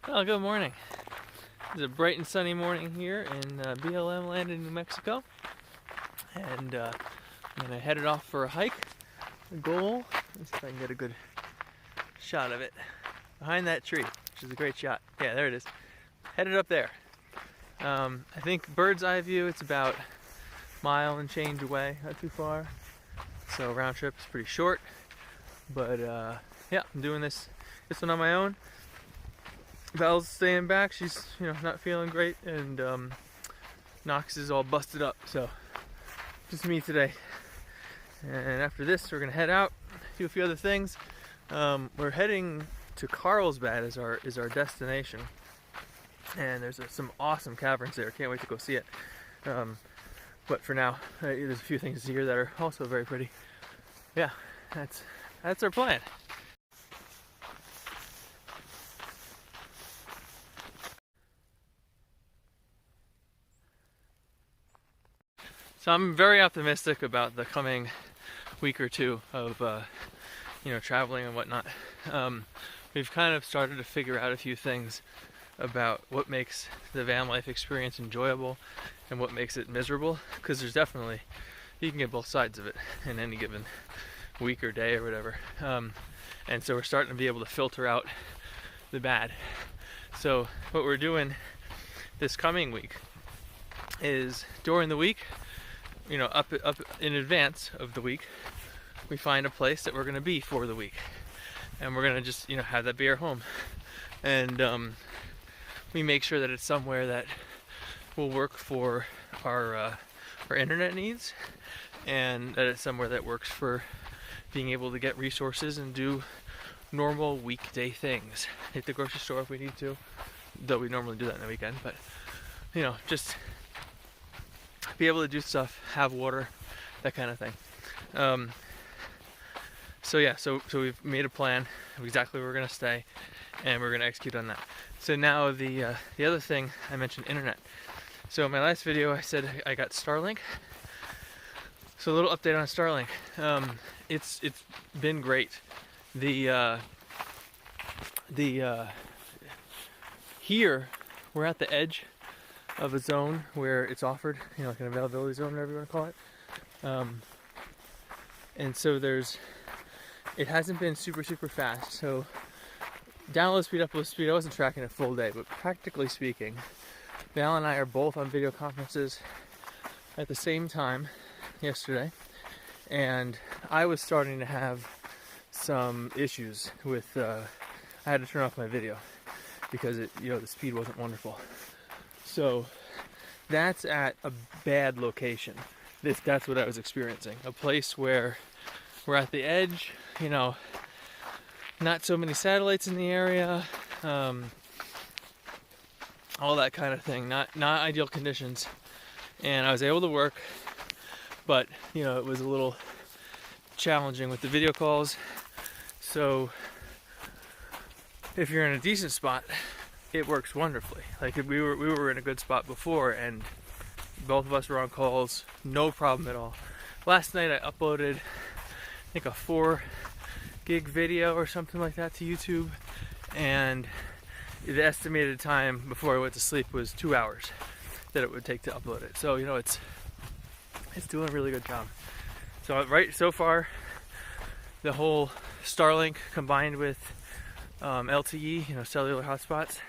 Well, good morning. It's a bright and sunny morning here in BLM land in New Mexico, and I'm gonna head it off for a hike. The goal, let's see if I can get a good shot of it behind that tree, which is a great shot. Yeah, there it is. Headed up there. I think bird's eye view, it's about a mile and change away, not too far. So round trip is pretty short, but yeah, I'm doing this one on my own. Belle's staying back. She's, not feeling great, and Knox is all busted up. So just me today. And after this, we're gonna head out, do a few other things. We're heading to Carlsbad is our destination, and there's some awesome caverns there. Can't wait to go see it. But for now, there's a few things here that are also very pretty. Yeah, that's our plan. So I'm very optimistic about the coming week or two of traveling and whatnot. We've kind of started to figure out a few things about what makes the van life experience enjoyable and what makes it miserable, because there's definitely, you can get both sides of it in any given week or day or whatever. And so we're starting to be able to filter out the bad. So what we're doing this coming week is, during the week, up in advance of the week, we find a place that we're going to be for the week, and we're going to just have that be our home, and we make sure that it's somewhere that will work for our internet needs, and that it's somewhere that works for being able to get resources and do normal weekday things. Hit the grocery store if we need to, though we normally do that on the weekend, but just be able to do stuff, have water, that kind of thing. So we've made a plan of exactly where we're gonna stay, and we're gonna execute on that. So now the other thing, I mentioned internet. So in my last video, I said I got Starlink. So a little update on Starlink. It's been great. Here we're at the edge of a zone where it's offered, like an availability zone, whatever you want to call it. And so it hasn't been super fast. So download speed, upload speed, I wasn't tracking a full day, but practically speaking, Val and I are both on video conferences at the same time yesterday, and I was starting to have some issues with, I had to turn off my video because the speed wasn't wonderful. So that's at a bad location. That's what I was experiencing. A place where we're at the edge, not so many satellites in the area, all that kind of thing. Not ideal conditions. And I was able to work, but it was a little challenging with the video calls. So if you're in a decent spot, it works wonderfly. Like, we were in a good spot before, and both of us were on calls, no problem at all. Last night I uploaded, I think, a 4 gig video or something like that to YouTube, and the estimated time before I went to sleep was 2 hours that it would take to upload it. So it's doing a really good job. So far, the whole Starlink combined with LTE, cellular hotspots,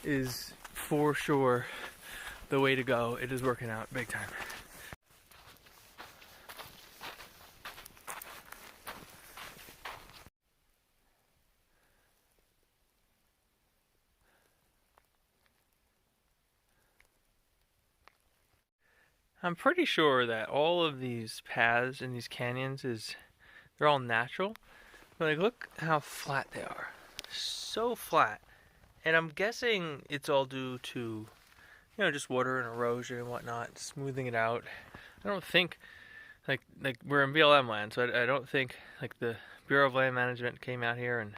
is for sure the way to go. It is working out big time. I'm pretty sure that all of these paths in these canyons they're all natural. But look how flat they are. So flat. And I'm guessing it's all due to, just water and erosion and whatnot, smoothing it out. I don't think, like we're in BLM land, so I don't think the Bureau of Land Management came out here and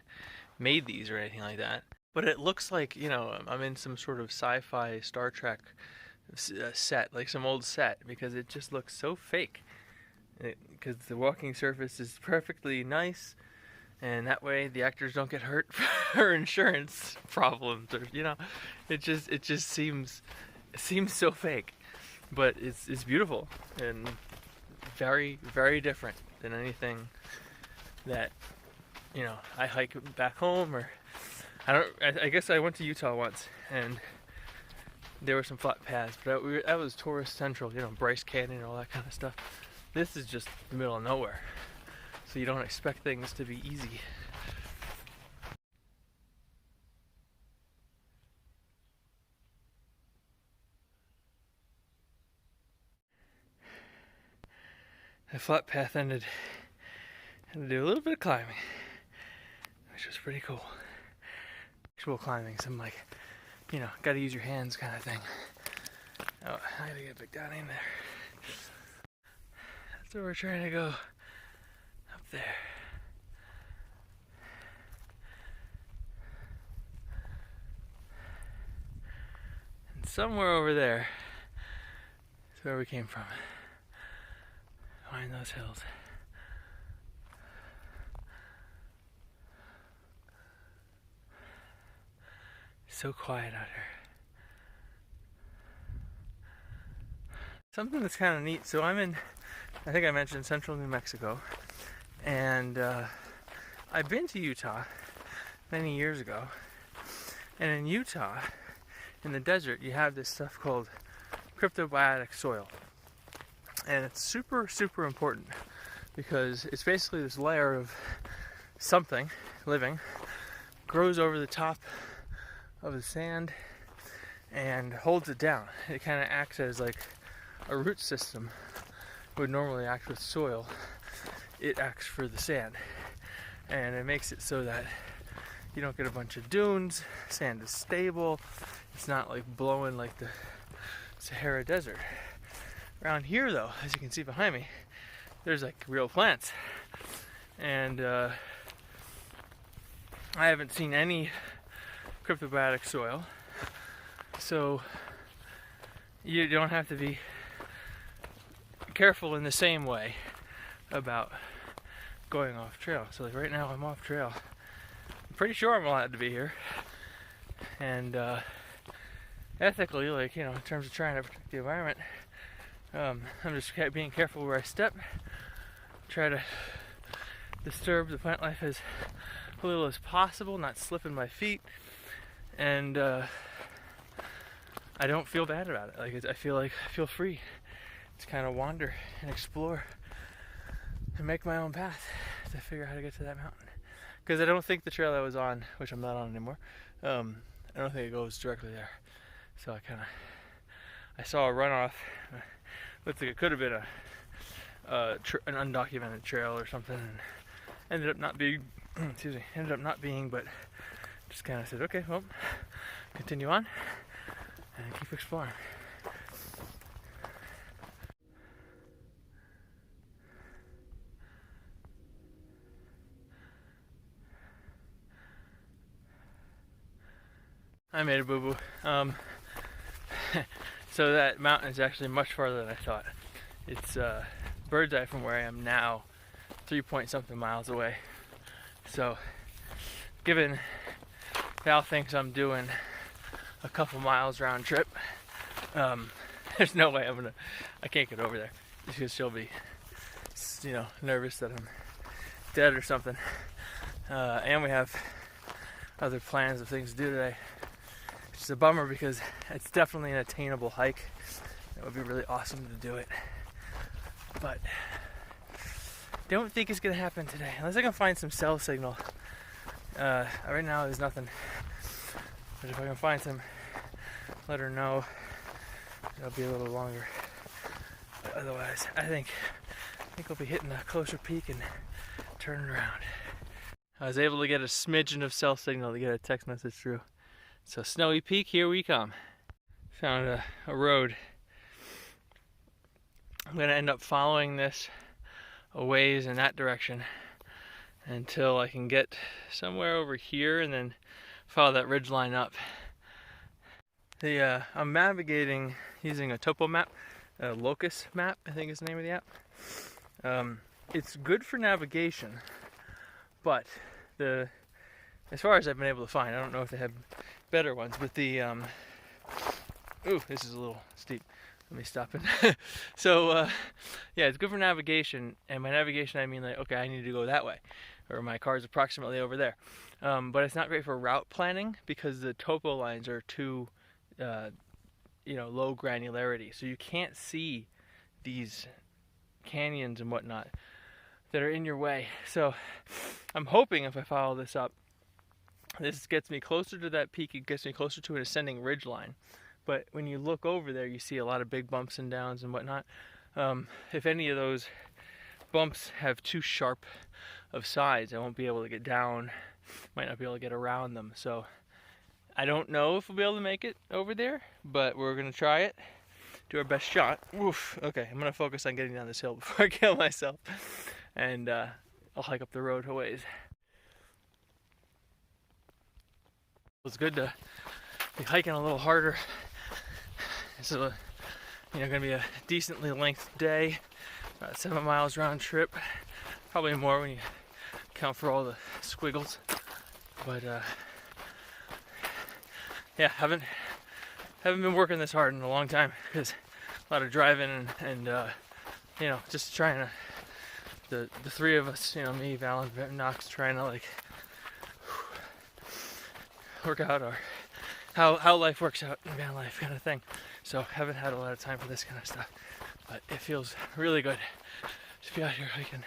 made these or anything like that. But it looks like, I'm in some sort of sci-fi Star Trek set, like some old set, because it just looks so fake. Because the walking surface is perfectly nice, and that way the actors don't get hurt for insurance problems, or it just seems so fake, but it's beautiful and very, very different than anything that I hike back home. Or I guess I went to Utah once and there were some flat paths, but that was tourist central, Bryce Canyon and all that kind of stuff. This is just the middle of nowhere, so you don't expect things to be easy. The flat path ended, and to do a little bit of climbing, which was pretty cool. Actual climbing, some gotta use your hands kind of thing. Oh, I gotta get back down in there. That's where we're trying to go, up there. And somewhere over there is where we came from. Behind those hills. So quiet out here. Something that's kind of neat. So I'm in, I think I mentioned, central New Mexico, and I've been to Utah many years ago. And in Utah, in the desert, you have this stuff called cryptobiotic soil. And it's super, super important because it's basically this layer of something living grows over the top of the sand and holds it down. It kind of acts as like a root system would normally act with soil. It acts for the sand, and it makes it so that you don't get a bunch of dunes. Sand is stable. It's not like blowing like the Sahara Desert. Around here though, as you can see behind me, there's like real plants, and I haven't seen any cryptobiotic soil, so you don't have to be careful in the same way about going off trail. So like right now I'm off trail. I'm pretty sure I'm allowed to be here, and ethically, in terms of trying to protect the environment, I'm just being careful where I step, try to disturb the plant life as little as possible, not slipping my feet, and I don't feel bad about it. I feel free to kind of wander and explore and make my own path to figure out how to get to that mountain. Because I don't think the trail I was on, which I'm not on anymore, I don't think it goes directly there. So I saw a runoff. Looks like it could have been an undocumented trail or something, and ended up not being. But just kind of said, okay, well, continue on and keep exploring. I made a boo-boo. So that mountain is actually much farther than I thought. It's bird's eye from where I am now, 3-point-something miles away. So, given Val thinks I'm doing a couple miles round trip, there's no way I can't get over there, because she'll be, nervous that I'm dead or something. And we have other plans of things to do today. It's a bummer because it's definitely an attainable hike. It would be really awesome to do it, but don't think it's gonna happen today unless I can find some cell signal. Right now there's nothing, but if I can find some, let her know. It'll be a little longer, but otherwise I think we'll be hitting a closer peak and turning around. I was able to get a smidgen of cell signal to get a text message through. So Snowy Peak, here we come. Found a road. I'm gonna end up following this a ways in that direction until I can get somewhere over here and then follow that ridge line up. I'm navigating using a topo map, a locus map, I think is the name of the app. It's good for navigation, but as far as I've been able to find, I don't know if they have better ones, but ooh, this is a little steep. Let me stop it. So, yeah, it's good for navigation, and by navigation I mean like, okay, I need to go that way, or my car's approximately over there. But it's not great for route planning because the topo lines are too, low granularity, so you can't see these canyons and whatnot that are in your way. So, I'm hoping if I follow this up, this gets me closer to that peak. It gets me closer to an ascending ridge line. But when you look over there, you see a lot of big bumps and downs and whatnot. If any of those bumps have too sharp of sides, I won't be able to get down. Might not be able to get around them. So I don't know if we'll be able to make it over there, but we're gonna try it. Do our best shot. Oof. Okay, I'm gonna focus on getting down this hill before I kill myself, and I'll hike up the road a ways. It was good to be hiking a little harder. This is gonna be a decently length day, about 7 miles round trip, probably more when you account for all the squiggles. But yeah, haven't been working this hard in a long time because a lot of driving and just trying to the three of us, me, Val, and Knox, trying to like work out our how life works out in van life kind of thing. So haven't had a lot of time for this kind of stuff, but it feels really good to be out here hiking.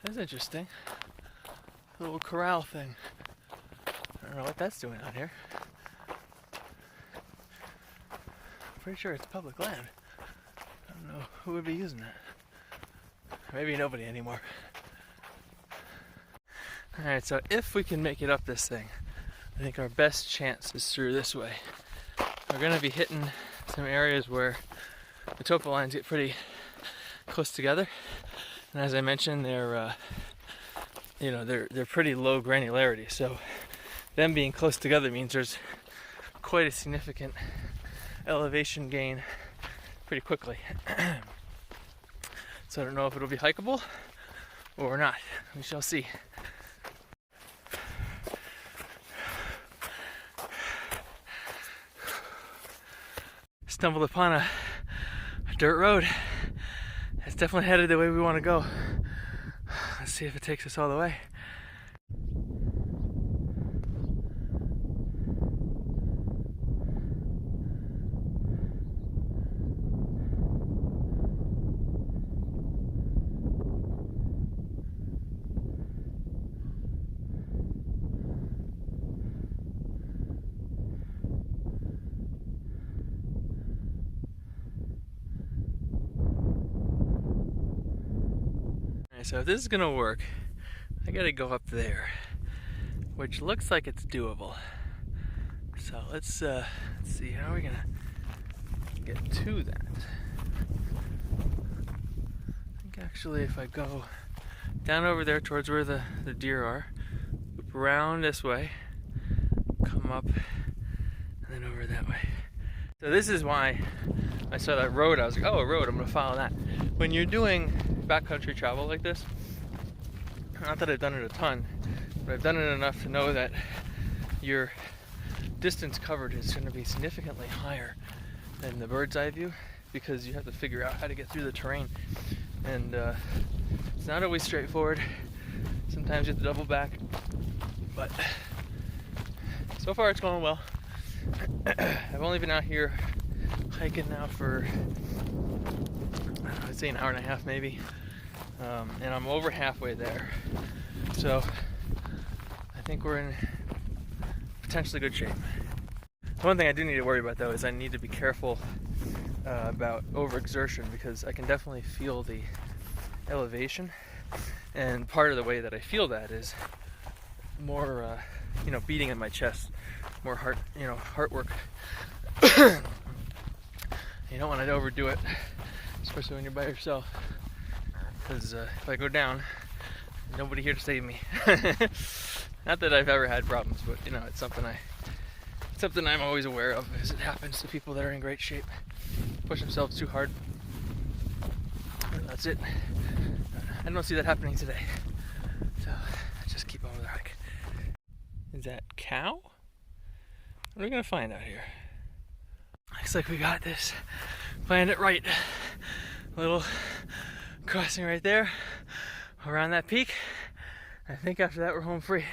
That's interesting. A little corral thing. I don't know what that's doing out here. I'm pretty sure it's public land. I don't know who would be using that. Maybe nobody anymore. Alright, so if we can make it up this thing, I think our best chance is through this way. We're going to be hitting some areas where the topo lines get pretty close together. And as I mentioned, they're pretty low granularity. So them being close together means there's quite a significant elevation gain pretty quickly. So I don't know if it'll be hikeable or not. We shall see. Stumbled upon a dirt road. It's definitely headed the way we want to go. Let's see if it takes us all the way. So if this is gonna work, I gotta go up there, which looks like it's doable. So let's see, how are we gonna get to that? I think actually if I go down over there towards where the deer are, loop around this way, come up, and then over that way. So this is why I saw that road, I was like, oh, a road, I'm gonna follow that. When you're doing backcountry travel like this, not that I've done it a ton, but I've done it enough to know that your distance covered is going to be significantly higher than the bird's eye view, because you have to figure out how to get through the terrain, and it's not always straightforward. Sometimes you have to double back, but so far it's going well. I've only been out here hiking now for I'd say an hour and a half maybe, and I'm over halfway there, so I think we're in potentially good shape. One thing I do need to worry about though is I need to be careful about overexertion, because I can definitely feel the elevation, and part of the way that I feel that is more beating in my chest, more heart work. You don't want to overdo it, especially when you're by yourself, because if I go down, nobody here to save me. Not that I've ever had problems, but it's something I'm always aware of, as it happens to people that are in great shape, push themselves too hard. that's it. I don't see that happening today. So just keep on with the hike. Is that cow? What are we gonna find out here? Looks like we got this. Planned it right. A little crossing right there around that peak. I think after that we're home free.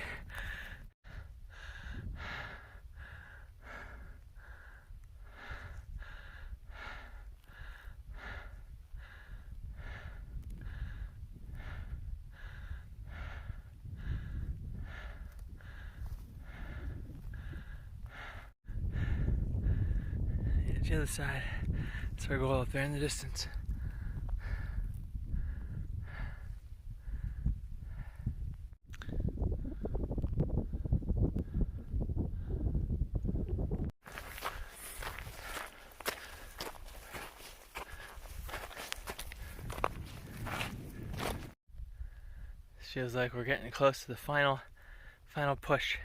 The other side. That's our goal up there in the distance. Feels like we're getting close to the final push.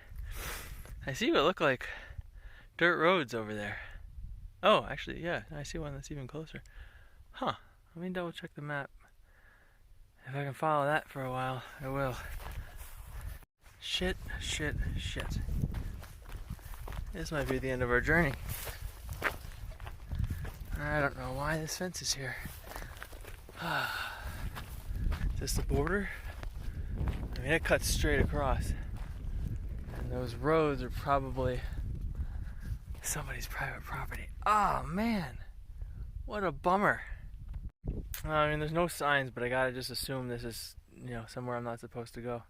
I see what look like dirt roads over there. Oh, actually, yeah, I see one that's even closer. Huh, let me double check the map. If I can follow that for a while, I will. Shit. This might be the end of our journey. I don't know why this fence is here. Is this the border? I mean, it cuts straight across. And those roads are probably somebody's private property. Oh man, what a bummer. I mean, there's no signs, but I gotta just assume this is, somewhere I'm not supposed to go.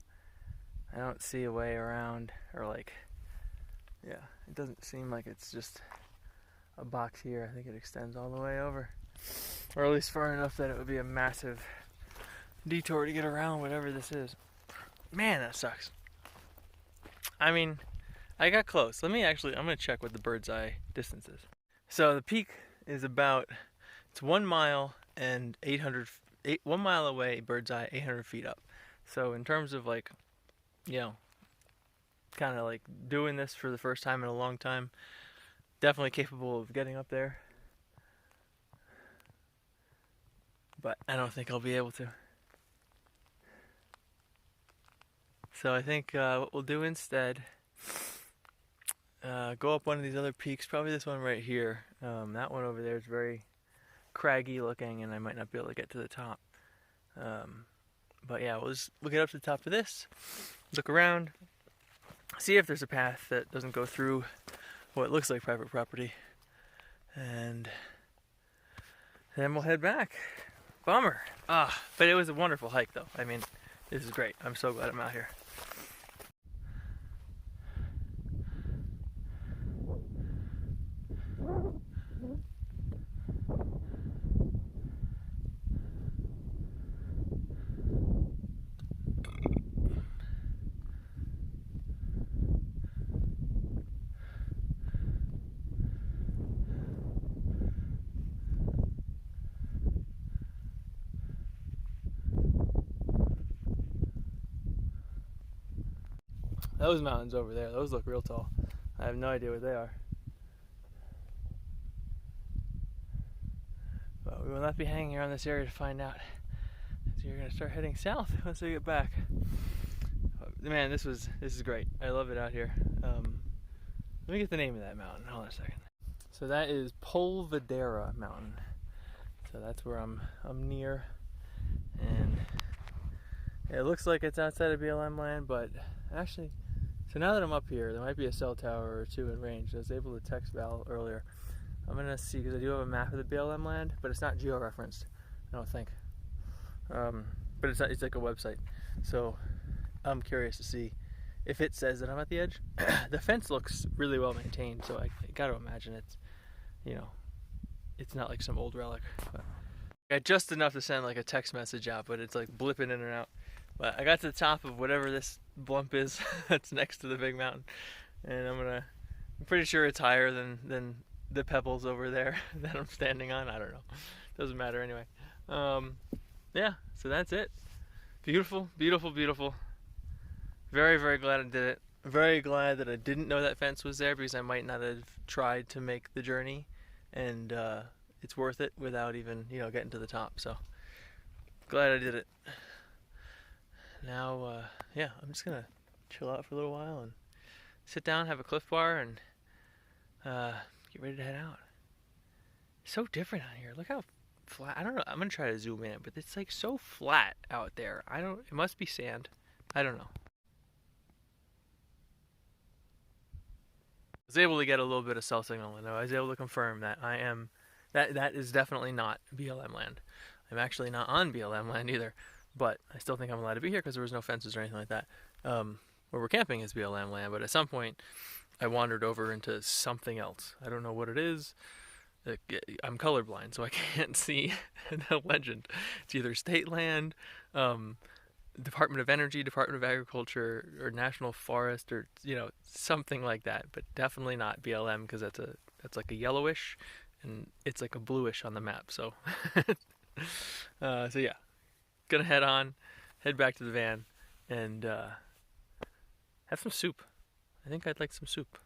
I don't see a way around, or it doesn't seem like it's just a box here. I think it extends all the way over, or at least far enough that it would be a massive detour to get around whatever this is. Man, that sucks. I mean, I got close. I'm gonna check what the bird's eye distance is. So the peak is it's 1 mile and 1 mile away, bird's eye, 800 feet up. So in terms of kind of like doing this for the first time in a long time, definitely capable of getting up there. But I don't think I'll be able to. So I think what we'll do instead, go up one of these other peaks, probably this one right here. That one over there is very craggy looking, and I might not be able to get to the top. But yeah, we'll get up to the top of this, look around, see if there's a path that doesn't go through what looks like private property, and then we'll head back. Bummer. But it was a wonderful hike though. I mean, this is great. I'm so glad I'm out here. Those mountains over there, those look real tall. I have no idea what they are. But we will not be hanging around this area to find out. So you're going to start heading south once we get back. Man, this is great. I love it out here. Let me get the name of that mountain. Hold on a second. So that is Polvadera Mountain. So that's where I'm near. And it looks like it's outside of BLM land, but actually, so now that I'm up here, there might be a cell tower or two in range. I was able to text Val earlier. I'm gonna see, because I do have a map of the BLM land, but it's not geo-referenced, I don't think. But it's like a website. So I'm curious to see if it says that I'm at the edge. The fence looks really well maintained, so I gotta imagine it's, it's not like some old relic. But I got just enough to send like a text message out, but it's like blipping in and out. But I got to the top of whatever this bump is that's next to the big mountain, and I'm pretty sure it's higher than the pebbles over there that I'm standing on. I don't know. Doesn't matter anyway. Yeah, so that's it. Beautiful, beautiful, beautiful. Very, very glad I did it. Very glad that I didn't know that fence was there, because I might not have tried to make the journey, and it's worth it without even, getting to the top. So glad I did it. Now, yeah, I'm just gonna chill out for a little while and sit down, have a Cliff Bar, and get ready to head out. It's so different out here. Look how flat. I don't know. I'm gonna try to zoom in, but it's like so flat out there. It must be sand. I don't know. I was able to get a little bit of cell signal, and I was able to confirm that that is definitely not BLM land. I'm actually not on BLM land either, but I still think I'm allowed to be here because there was no fences or anything like that. Where we're camping is BLM land, but at some point I wandered over into something else. I don't know what it is. I'm colorblind, so I can't see the legend. It's either state land, Department of Energy, Department of Agriculture, or National Forest, or something like that. But definitely not BLM because that's like a yellowish, and it's like a bluish on the map. So, so yeah, gonna head back to the van, and have some soup. I think I'd like some soup,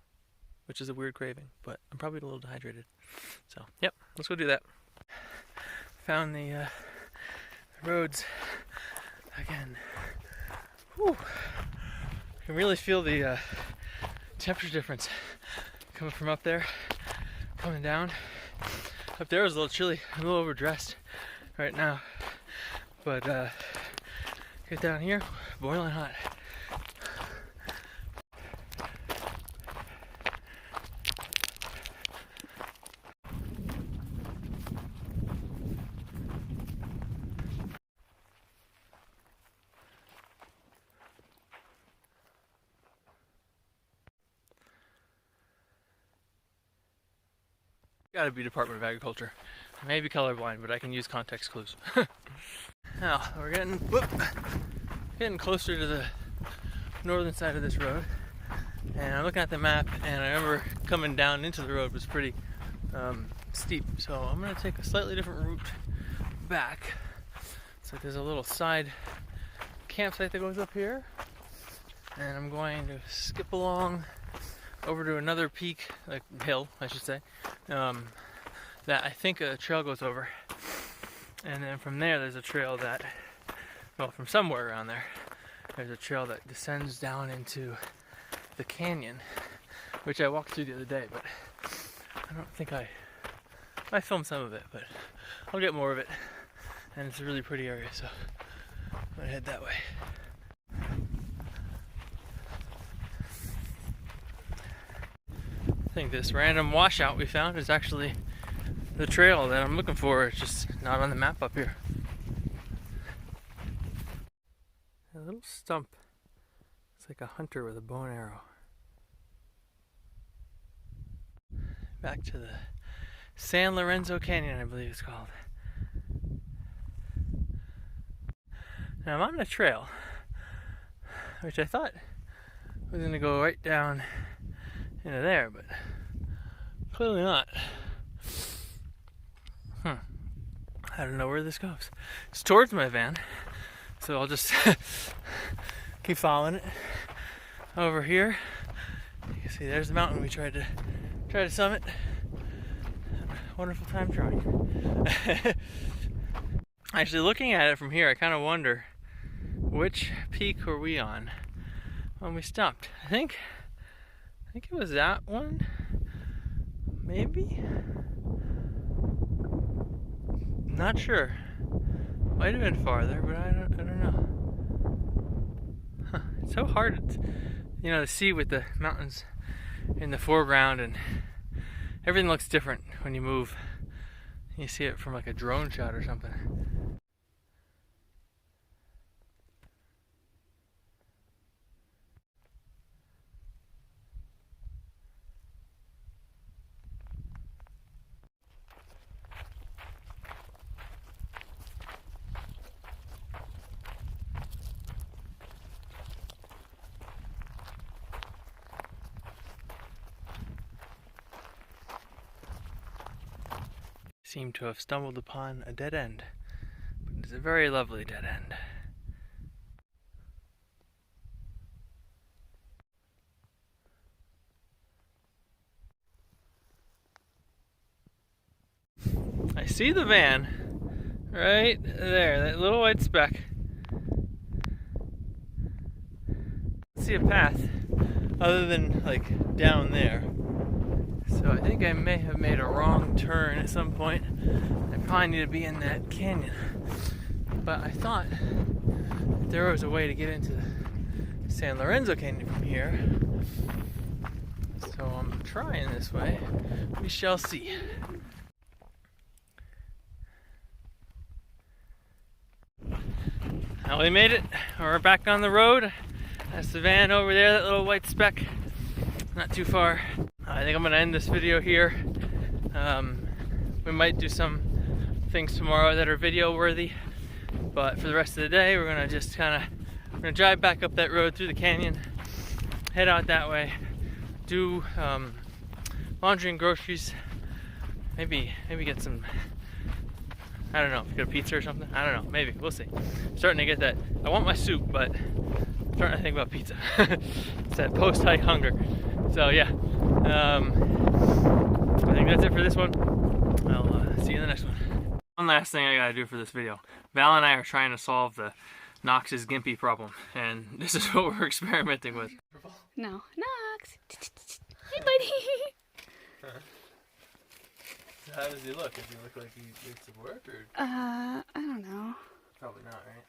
which is a weird craving, but I'm probably a little dehydrated. So, yep, let's go do that. Found the roads again. Whew. I can really feel the temperature difference coming from up there, coming down. Up there was a little chilly, I'm a little overdressed right now, but get down here, boiling hot. Gotta be Department of Agriculture. I may be colorblind, but I can use context clues. Now, we're getting closer to the northern side of this road. And I'm looking at the map, and I remember coming down into the road was pretty steep. So I'm gonna take a slightly different route back. So there's a little side campsite that goes up here. And I'm going to skip along over to another peak, like hill, I should say, that I think a trail goes over. And then from there, there's a trail that, well, from somewhere around there, there's a trail that descends down into the canyon, which I walked through the other day, but I don't think I filmed some of it, but I'll get more of it. And it's a really pretty area, so I'm gonna head that way. I think this random washout we found is actually the trail that I'm looking for. It's just not on the map up here. A little stump. It's like a hunter with a bow and arrow. Back to the San Lorenzo Canyon, I believe it's called. Now I'm on a trail, which I thought was going to go right down into there, but clearly not. I don't know where this goes. It's towards my van, so I'll just keep following it over here. You can see there's the mountain we tried to summit. Wonderful time trying. Actually, looking at it from here, I kind of wonder which peak were we on when we stopped. I think it was that one, maybe? Not sure. Might have been farther, but I don't know. It's so hard, to see with the mountains in the foreground, and everything looks different when you move. You see it from like a drone shot or something. Seem to have stumbled upon a dead end, but it's a very lovely dead end. I see the van, Right there, that little white speck. See a path other than like down there. So I think I may have made a wrong turn at some point. I probably need to be in that canyon. But I thought there was a way to get into the San Lorenzo Canyon from here. So I'm trying this way. We shall see. Now we made it. We're back on the road. That's the van over there, that little white speck. Not too far. I think I'm gonna end this video here. We might do some things tomorrow that are video worthy, but for the rest of the day, we're gonna just kind of drive back up that road through the canyon, head out that way, do laundry and groceries, maybe get some, I don't know, get a pizza or something. I don't know, maybe, we'll see. I'm starting to get that. I want my soup, but I'm starting to think about pizza. It's that post-hike hunger. So yeah, I think that's it for this one. I'll see you in the next one. One last thing I gotta do for this video. Val and I are trying to solve the Knox's gimpy problem, and this is what we're experimenting with. No, Knox. Hey, buddy. So how does he look? Does he look like he needs some work, or? I don't know. Probably not, right?